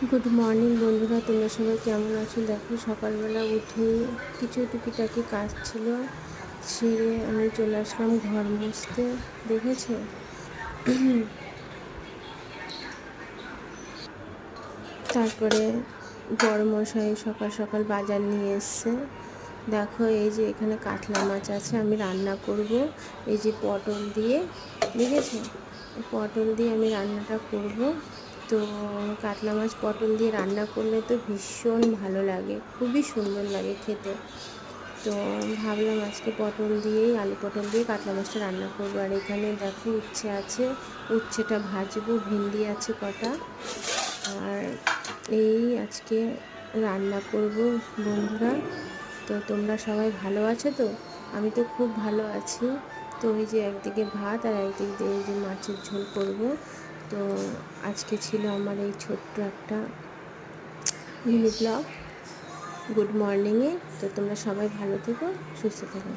Good morning বন্ধুরা, তোমরা সবাই কেমন আছো? দেখো, সকালবেলা উঠেই কিছু টুকিটাকি কাজ ছিল, সেরে আমি চলে আসলাম ঘর মুছতে। দেখেছো? তারপরে বড়মশাই সকাল সকাল বাজার নিয়ে এসছে। দেখো, এই যে এখানে কাতলা মাছ আছে, আমি রান্না করব এই যে পটল দিয়ে। দেখেছো? পটল দিয়ে আমি রান্নাটা করব। তো কাতলা মাছ পটল দিয়ে রান্না করলে তো ভীষণ ভালো লাগে, খুবই সুন্দর লাগে খেতে। তো ভাবলাম আজকে পটল দিয়েই, আলু পটল দিয়ে কাতলা মাছটা রান্না করবো। আর এখানে দেখো উচ্ছে আছে, উচ্ছেটা ভাজবো, ভেন্ডি আছে কটা। আর এই আজকে রান্না করব বন্ধুরা। তো তোমরা সবাই ভালো আছো তো? আমি তো খুব ভালো আছি। তো ওই যে একদিকে ভাত আর একদিক দিয়ে এই যে মাছের ঝোল করব। তো আজকে ছিল আমার এই ছোট্ট একটা মিনি ব্লগ গুড মর্নিংয়ে। তো তোমরা সবাই ভালো থেকো, সুস্থ থেকো।